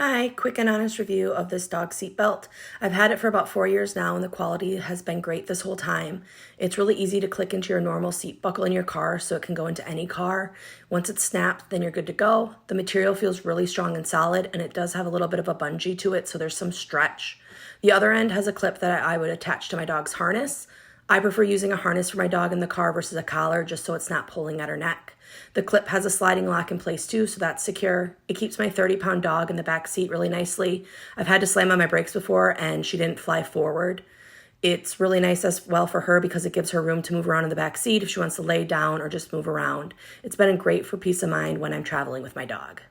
Hi, quick and honest review of this dog seatbelt. I've had it for about 4 years now and the quality has been great this whole time. It's really easy to click into your normal seat buckle in your car so it can go into any car. Once it's snapped, then you're good to go. The material feels really strong and solid and it does have a little bit of a bungee to it, so there's some stretch. The other end has a clip that I would attach to my dog's harness. I prefer using a harness for my dog in the car versus a collar just so it's not pulling at her neck. The clip has a sliding lock in place too, so that's secure. It keeps my 30-pound dog in the back seat really nicely. I've had to slam on my brakes before and she didn't fly forward. It's really nice as well for her because it gives her room to move around in the back seat if she wants to lay down or just move around. It's been great for peace of mind when I'm traveling with my dog.